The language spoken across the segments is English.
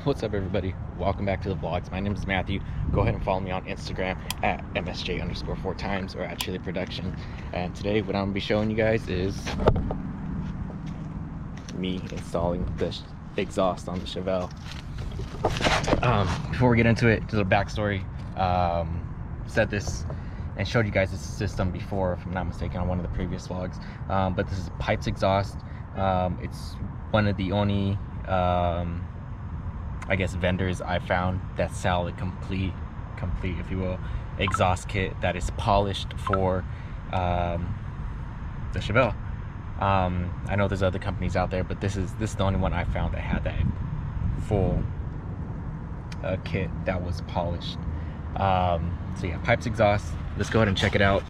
What's up, everybody? Welcome back to the vlogs. My name is Matthew. Go ahead and follow me on Instagram at msj_4times or at Chili Production. And today what I'm gonna be showing you guys is me installing the exhaust on the Chevelle. Before we get into it, just a little backstory. Said this and showed you guys this system before, if I'm not mistaken, on one of the previous vlogs. But this is Pypes exhaust. It's one of the only I guess vendors I found that sell a complete, if you will, exhaust kit that is polished for the Chevelle. I know there's other companies out there, but this is the only one I found that had that full kit that was polished. So yeah, Pypes exhaust. Let's go ahead and check it out.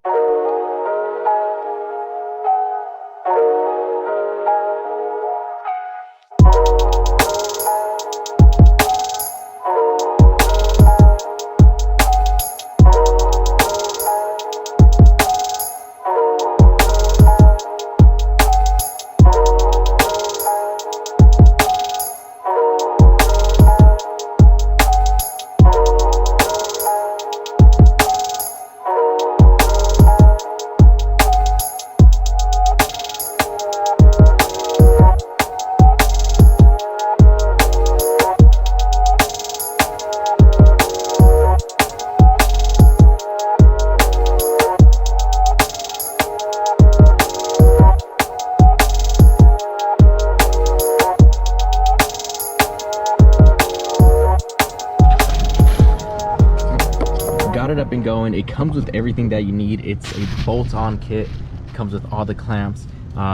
Got it up and going. It comes with everything that you need. It's a bolt-on kit. It comes with all the clamps.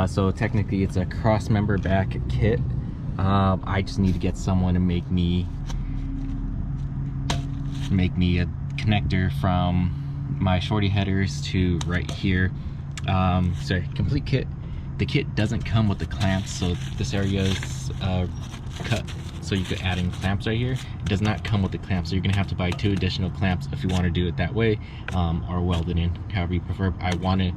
So technically it's a cross member back kit. I just need to get someone to make me a connector from my shorty headers to right here. So complete kit. The kit doesn't come with the clamps, so this area is cut so you could add in clamps right here. It does not come with the clamps, so you're gonna have to buy 2 additional clamps if you want to do it that way, or weld it in, however you prefer. I want to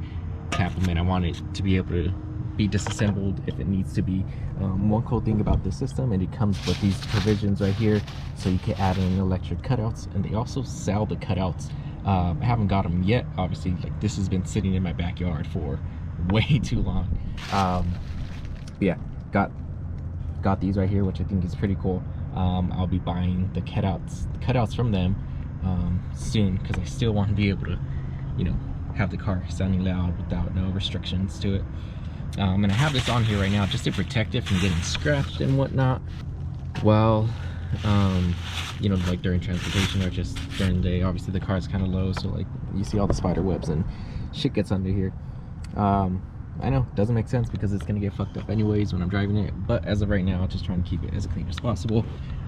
tap them in. I want it to be able to be disassembled if it needs to be. One cool thing about this system, and it comes with these provisions right here, so you can add in electric cutouts, and they also sell the cutouts. I haven't got them yet, obviously. Like, this has been sitting in my backyard for way too long. Yeah, got these right here, which I think is pretty cool. I'll be buying the cutouts from them soon, because I still want to be able to, you know, have the car sounding loud without no restrictions to it. I'm gonna have this on here right now just to protect it from getting scratched and whatnot. Well, you know, like during transportation or just during the day. Obviously the car is kind of low, so like you see all the spider webs and shit gets under here. I know, doesn't make sense because it's gonna get fucked up anyways when I'm driving it, but as of right now, I'm just trying to keep it as clean as possible.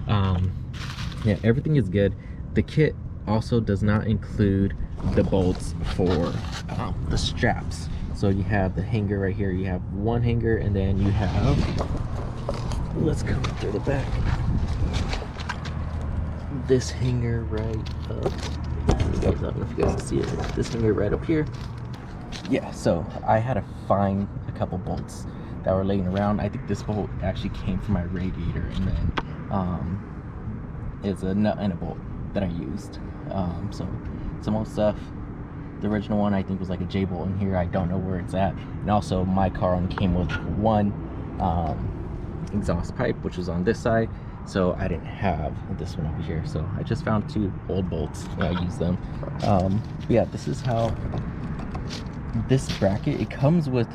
Yeah, everything is good. The kit also does not include the bolts for the straps. So you have the hanger right here. You have one hanger, and then you have, let's come through the back, this hanger right up. I don't know if you guys can see it. This hanger right up here. Yeah, so I had to find a couple bolts that were laying around. I think this bolt actually came from my radiator, and then it's a nut and a bolt that I used. So some old stuff. The original one I think was like a J bolt in here. I don't know where it's at. And also my car only came with one exhaust pipe, which was on this side, so I didn't have this one over here. So I just found 2 old bolts and I used them. Yeah, this is how this bracket, it comes with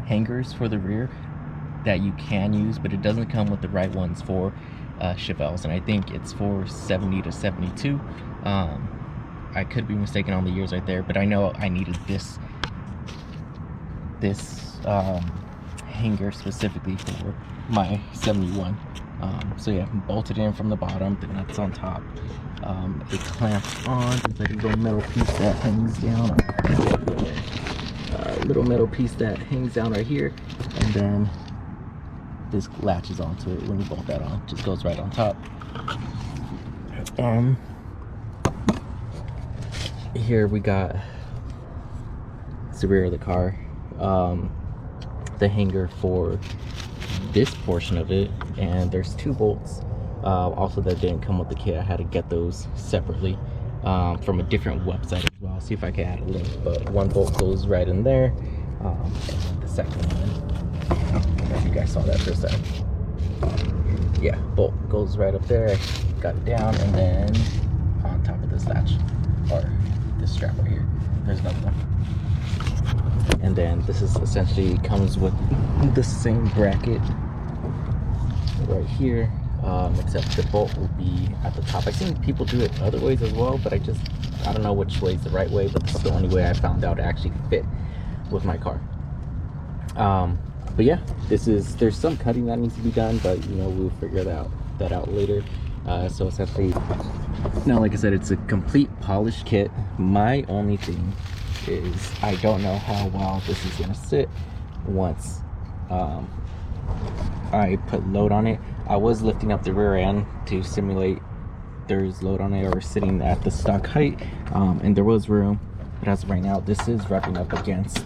hangers for the rear that you can use, but it doesn't come with the right ones for Chevelles, and I think it's for 70 to 72. I could be mistaken on the years right there, but I know I needed this hanger specifically for my 71. So yeah, bolted in from the bottom, the nuts on top. It clamps on. It's like a little metal piece that hangs down. Little metal piece that hangs down right here, and then this latches onto it when you bolt that on. Just goes right on top. Here we got the rear of the car, the hanger for this portion of it, and there's 2 bolts Also, that didn't come with the kit. I had to get those separately from a different website as well. See if I can add a link. But one bolt goes right in there, and then the second one, I don't know if you guys saw that for a second. Yeah, bolt goes right up there. I got it down, and then on top of this latch, or this strap right here, there's another one. And then this is essentially comes with the same bracket right here, except the bolt will be at the top. I've seen people do it other ways as well, but I don't know which way is the right way, but this is the only way I found out to actually fit with my car. But yeah, there's some cutting that needs to be done, but you know, we'll figure that out later. So essentially, now like I said, it's a complete polished kit. My only thing is I don't know how well this is gonna sit once I put load on it. I was lifting up the rear end to simulate there's load on it or sitting at the stock height, and there was room, but as of right now, this is wrapping up against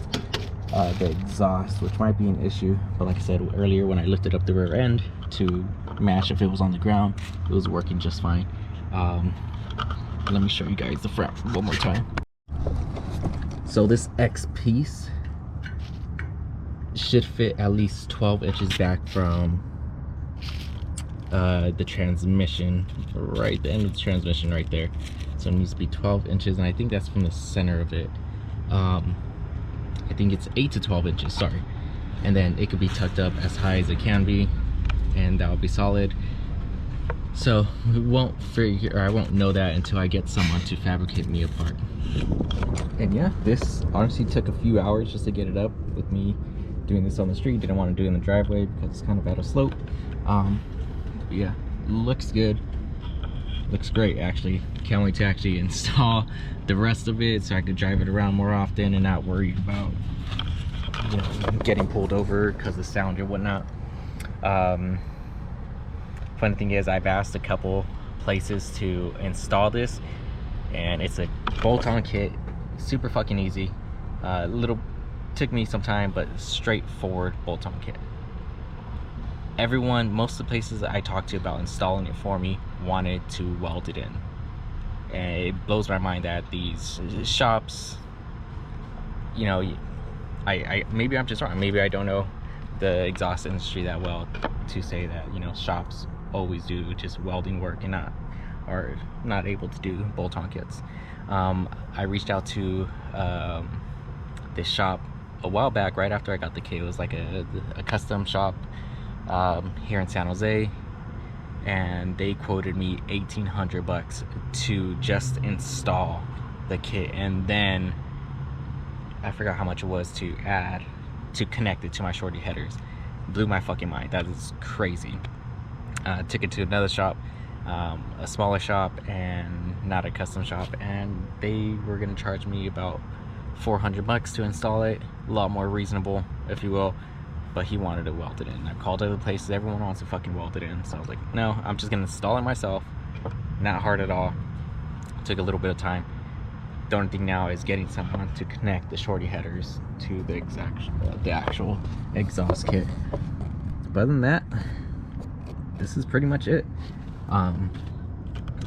the exhaust, which might be an issue. But like I said earlier, when I lifted up the rear end to match if it was on the ground, it was working just fine. Let me show you guys the front one more time. So this X piece should fit at least 12 inches back from the transmission, right the end of the transmission right there. So it needs to be 12 inches, and I think that's from the center of it. I think it's 8 to 12 inches, sorry. And then it could be tucked up as high as it can be, and that will be solid. So we won't figure, or I won't know that until I get someone to fabricate me a part. And yeah, this honestly took a few hours just to get it up with me doing this on the street. Didn't want to do it in the driveway because it's kind of at a slope. But yeah, looks good. Looks great, actually. Can't wait to actually install the rest of it so I could drive it around more often and not worry about, you know, getting pulled over because of the sound or whatnot. Funny thing is, I've asked a couple places to install this, and it's a bolt-on kit, super fucking easy. Took me some time, but straightforward bolt-on kit. Most of the places I talked to about installing it for me wanted to weld it in, and it blows my mind that these shops, you know, I maybe I'm just wrong, maybe I don't know the exhaust industry that well to say that, you know, shops always do just welding work and not able to do bolt-on kits. I reached out to this shop a while back, right after I got the kit. It was like a custom shop here in San Jose, and they quoted me $1,800 to just install the kit, and then I forgot how much it was to connect it to my shorty headers. Blew my fucking mind. That is crazy. Took it to another shop, a smaller shop and not a custom shop, and they were gonna charge me about $400 to install it. A lot more reasonable, if you will, but he wanted it welded in. I called other places, everyone wants to fucking weld it in, so I was like, no, I'm just gonna install it myself. Not hard at all. Took a little bit of time. The only thing now is getting someone to connect the shorty headers to the actual exhaust kit. But other than that, this is pretty much it.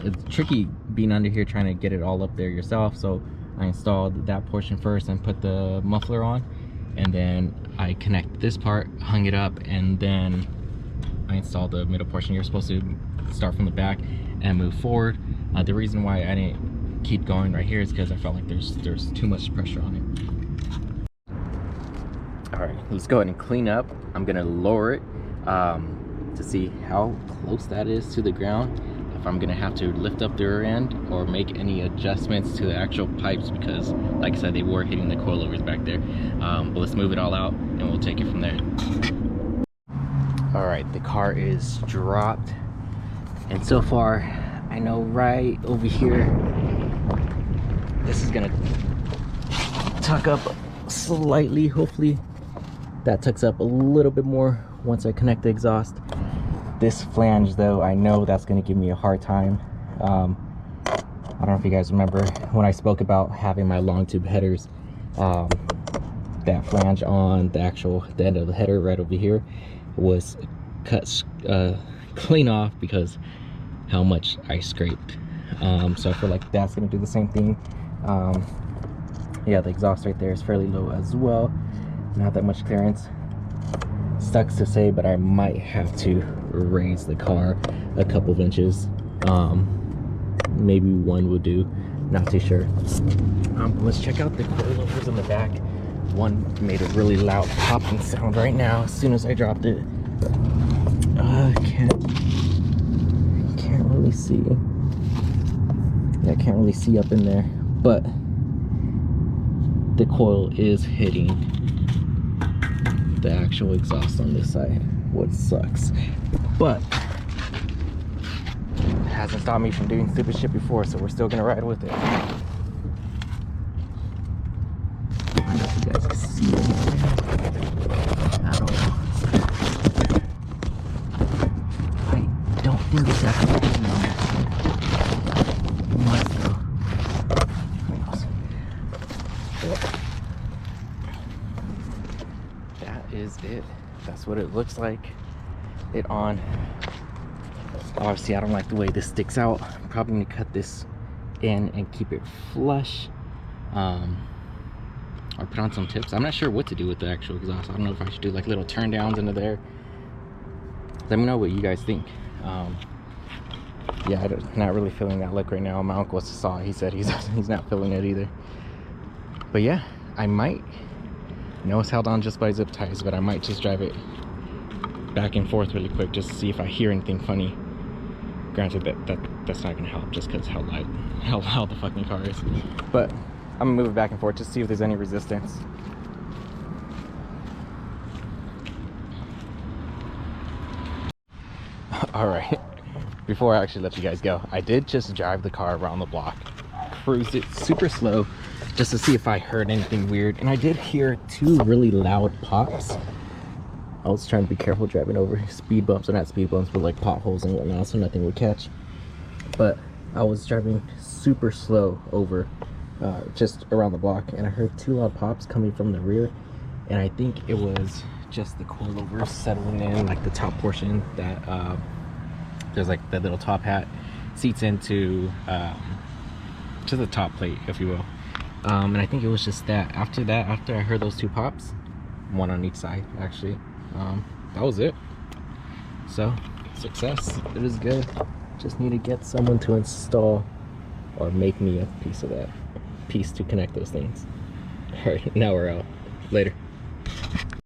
It's tricky being under here trying to get it all up there yourself, so I installed that portion first and put the muffler on, and then I connect this part, hung it up, and then I installed the middle portion. You're supposed to start from the back and move forward. The reason why I didn't keep going right here is because I felt like there's too much pressure on it. All right, let's go ahead and clean up. I'm gonna lower it to see how close that is to the ground, if I'm gonna have to lift up the rear end or make any adjustments to the actual pipes, because like I said, they were hitting the coilovers back there. But let's move it all out and we'll take it from there. All right, the car is dropped, and so far I know right over here this is gonna tuck up slightly. Hopefully that tucks up a little bit more once I connect the exhaust. This flange though, I know that's going to give me a hard time. I don't know if you guys remember when I spoke about having my long tube headers, that flange on the end of the header right over here was cut clean off because how much I scraped. So I feel like that's gonna do the same thing. Yeah, the exhaust right there is fairly low as well, not that much clearance. Sucks to say, but I might have to raise the car a couple of inches. Maybe one would do, not too sure. Let's check out the coilovers in the back. One made a really loud popping sound right now as soon as I dropped it. Can't really see. Yeah, I can't really see up in there, but the coil is hitting the actual exhaust on this side, what sucks. But it hasn't stopped me from doing stupid shit before, so we're still gonna ride with it. I don't know if you guys can see anything. I don't know. I don't think it's actually hitting on that side. Must go. That is it. That's what it looks like. It on. Obviously, I don't like the way this sticks out. I'm probably gonna cut this in and keep it flush. Or put on some tips. I'm not sure what to do with the actual exhaust. I don't know if I should do like little turn downs into there. Let me know what you guys think. Yeah, I'm not really feeling that look right now. My uncle saw it. He said he's not feeling it either. But yeah, I might. I know it's held on just by zip ties, but I might just drive it back and forth really quick just to see if I hear anything funny. Granted, that's not gonna help just because how loud the fucking car is. But I'm gonna move it back and forth just to see if there's any resistance. All right, before I actually let you guys go, I did just drive the car around the block, cruised it super slow just to see if I heard anything weird, and I did hear 2 really loud pops. I was trying to be careful driving over speed bumps, or not speed bumps, but like potholes and whatnot, so nothing would catch. But I was driving super slow over just around the block, and I heard 2 loud pops coming from the rear, and I think it was just the coilovers settling in, like the top portion that there's like the little top hat seats into to the top plate, if you will. And I think it was just that. After I heard those 2 pops, one on each side actually, that was it. So success. It is good. Just need to get someone to install or make me a piece of that piece to connect those things. All right, now we're out. Later.